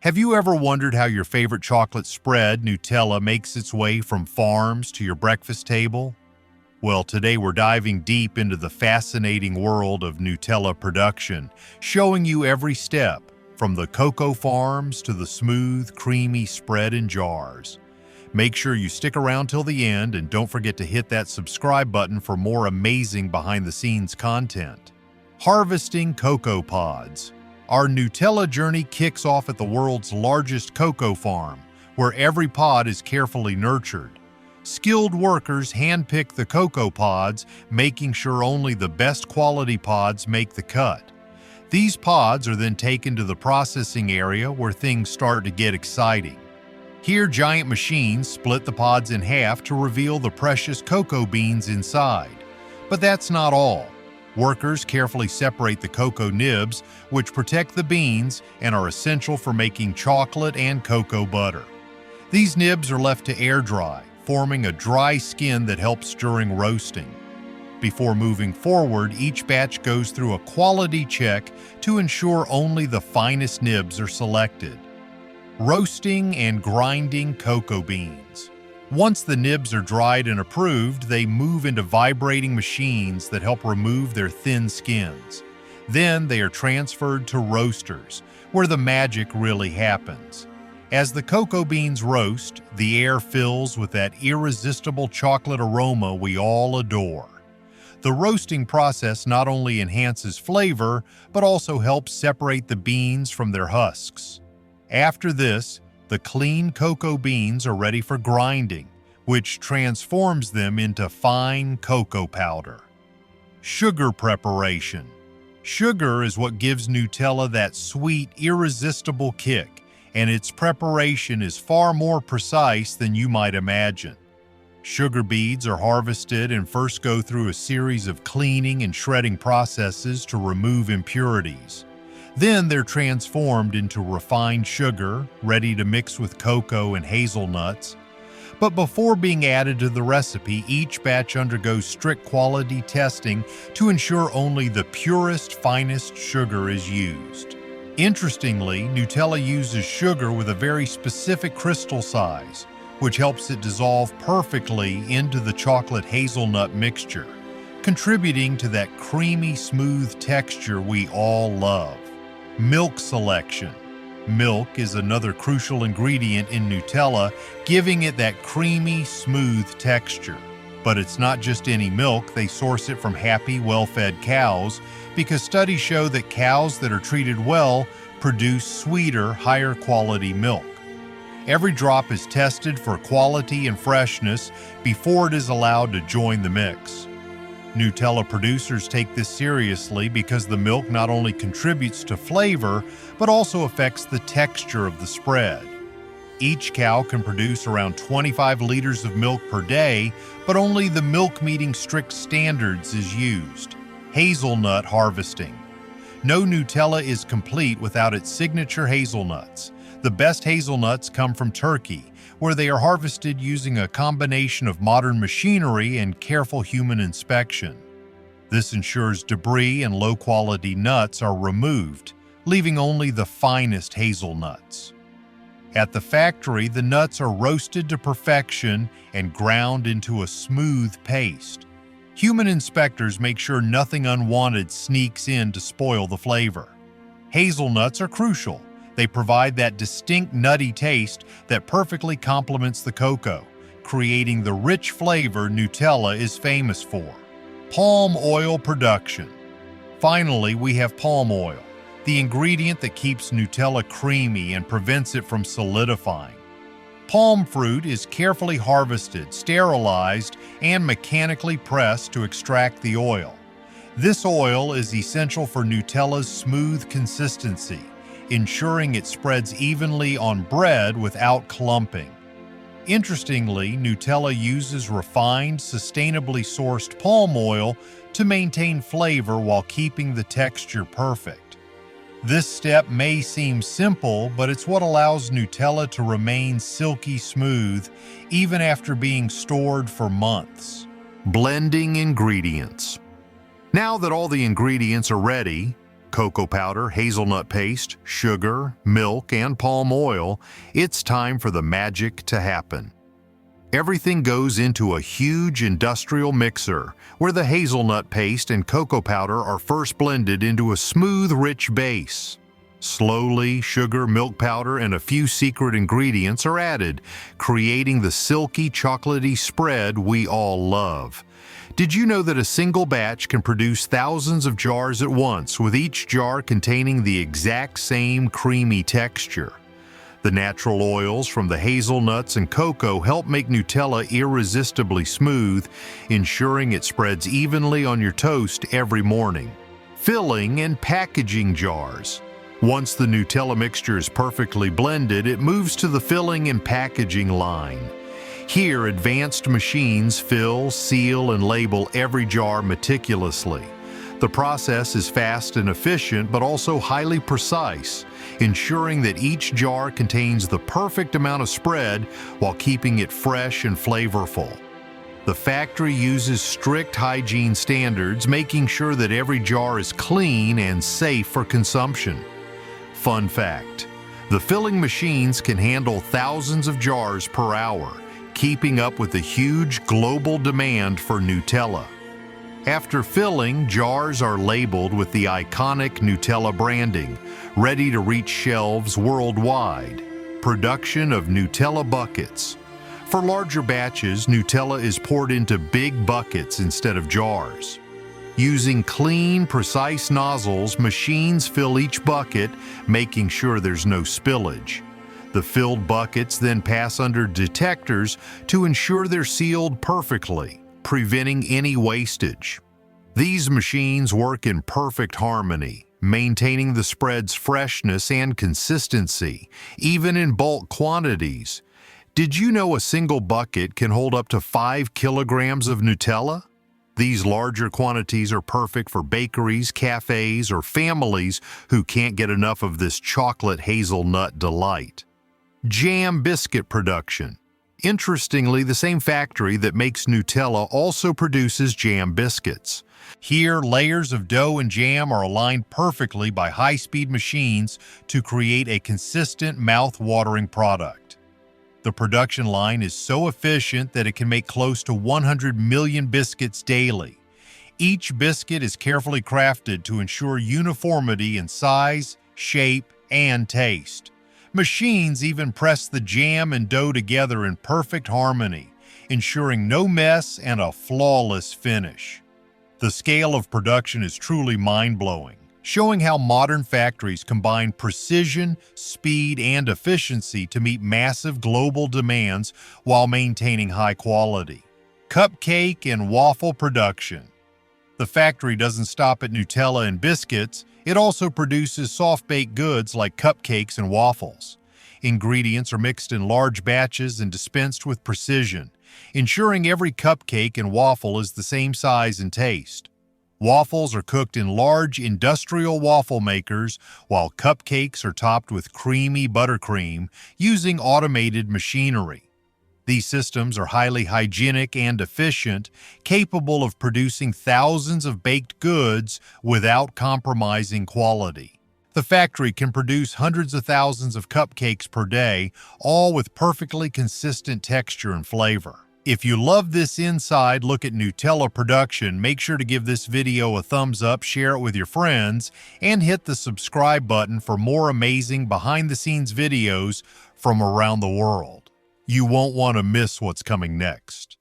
Have you ever wondered how your favorite chocolate spread, Nutella, makes its way from farms to your breakfast table? Well, today we're diving deep into the fascinating world of Nutella production, showing you every step, from the cocoa farms to the smooth, creamy spread in jars. Make sure you stick around till the end and don't forget to hit that subscribe button for more amazing behind-the-scenes content. Harvesting cocoa pods. Our Nutella journey kicks off at the world's largest cocoa farm, where every pod is carefully nurtured. Skilled workers handpick the cocoa pods, making sure only the best quality pods make the cut. These pods are then taken to the processing area where things start to get exciting. Here, giant machines split the pods in half to reveal the precious cocoa beans inside. But that's not all. Workers carefully separate the cocoa nibs, which protect the beans and are essential for making chocolate and cocoa butter. These nibs are left to air dry, forming a dry skin that helps during roasting. Before moving forward, each batch goes through a quality check to ensure only the finest nibs are selected. Roasting and grinding cocoa beans. Once the nibs are dried and approved, they move into vibrating machines that help remove their thin skins. Then they are transferred to roasters, where the magic really happens. As the cocoa beans roast, the air fills with that irresistible chocolate aroma we all adore. The roasting process not only enhances flavor, but also helps separate the beans from their husks. After this, the clean cocoa beans are ready for grinding, which transforms them into fine cocoa powder. Sugar preparation. Sugar is what gives Nutella that sweet, irresistible kick, and its preparation is far more precise than you might imagine. Sugar beets are harvested and first go through a series of cleaning and shredding processes to remove impurities. Then they're transformed into refined sugar, ready to mix with cocoa and hazelnuts. But before being added to the recipe, each batch undergoes strict quality testing to ensure only the purest, finest sugar is used. Interestingly, Nutella uses sugar with a very specific crystal size, which helps it dissolve perfectly into the chocolate hazelnut mixture, contributing to that creamy, smooth texture we all love. Milk selection. Milk is another crucial ingredient in Nutella, giving it that creamy, smooth texture. But it's not just any milk, they source it from happy, well-fed cows, because studies show that cows that are treated well produce sweeter, higher quality milk. Every drop is tested for quality and freshness before it is allowed to join the mix. Nutella producers take this seriously because the milk not only contributes to flavor, but also affects the texture of the spread. Each cow can produce around 25 liters of milk per day, but only the milk meeting strict standards is used. Hazelnut harvesting. No Nutella is complete without its signature hazelnuts. The best hazelnuts come from Turkey, where they are harvested using a combination of modern machinery and careful human inspection. This ensures debris and low-quality nuts are removed, leaving only the finest hazelnuts. At the factory, the nuts are roasted to perfection and ground into a smooth paste. Human inspectors make sure nothing unwanted sneaks in to spoil the flavor. Hazelnuts are crucial. They provide that distinct nutty taste that perfectly complements the cocoa, creating the rich flavor Nutella is famous for. Palm oil production. Finally, we have palm oil, the ingredient that keeps Nutella creamy and prevents it from solidifying. Palm fruit is carefully harvested, sterilized, and mechanically pressed to extract the oil. This oil is essential for Nutella's smooth consistency, ensuring it spreads evenly on bread without clumping. Interestingly, Nutella uses refined, sustainably sourced palm oil to maintain flavor while keeping the texture perfect. This step may seem simple, but it's what allows Nutella to remain silky smooth even after being stored for months. Blending ingredients. Now that all the ingredients are ready, Cocoa powder, hazelnut paste, sugar, milk, and palm oil, it's time for the magic to happen. Everything goes into a huge industrial mixer where the hazelnut paste and cocoa powder are first blended into a smooth, rich base. Slowly, sugar, milk powder, and a few secret ingredients are added, creating the silky, chocolatey spread we all love. Did you know that a single batch can produce thousands of jars at once, with each jar containing the exact same creamy texture? The natural oils from the hazelnuts and cocoa help make Nutella irresistibly smooth, ensuring it spreads evenly on your toast every morning. Filling and packaging jars. Once the Nutella mixture is perfectly blended, it moves to the filling and packaging line. Here, advanced machines fill, seal, and label every jar meticulously. The process is fast and efficient, but also highly precise, ensuring that each jar contains the perfect amount of spread while keeping it fresh and flavorful. The factory uses strict hygiene standards, making sure that every jar is clean and safe for consumption. Fun fact: the filling machines can handle thousands of jars per hour, keeping up with the huge global demand for Nutella. After filling, jars are labeled with the iconic Nutella branding, ready to reach shelves worldwide. Production of Nutella buckets. For larger batches, Nutella is poured into big buckets instead of jars. Using clean, precise nozzles, machines fill each bucket, making sure there's no spillage. The filled buckets then pass under detectors to ensure they're sealed perfectly, preventing any wastage. These machines work in perfect harmony, maintaining the spread's freshness and consistency, even in bulk quantities. Did you know a single bucket can hold up to 5 kilograms of Nutella? These larger quantities are perfect for bakeries, cafes, or families who can't get enough of this chocolate hazelnut delight. Jam biscuit production. Interestingly, the same factory that makes Nutella also produces jam biscuits. Here, layers of dough and jam are aligned perfectly by high-speed machines to create a consistent, mouth-watering product. The production line is so efficient that it can make close to 100 million biscuits daily. Each biscuit is carefully crafted to ensure uniformity in size, shape, and taste. Machines even press the jam and dough together in perfect harmony, ensuring no mess and a flawless finish. The scale of production is truly mind-blowing, showing how modern factories combine precision, speed, and efficiency to meet massive global demands while maintaining high quality. Cupcake and waffle production. The factory doesn't stop at Nutella and biscuits. It also produces soft-baked goods like cupcakes and waffles. Ingredients are mixed in large batches and dispensed with precision, ensuring every cupcake and waffle is the same size and taste. Waffles are cooked in large industrial waffle makers, while cupcakes are topped with creamy buttercream using automated machinery. These systems are highly hygienic and efficient, capable of producing thousands of baked goods without compromising quality. The factory can produce hundreds of thousands of cupcakes per day, all with perfectly consistent texture and flavor. If you love this inside look at Nutella production, make sure to give this video a thumbs up, share it with your friends, and hit the subscribe button for more amazing behind-the-scenes videos from around the world. You won't want to miss what's coming next.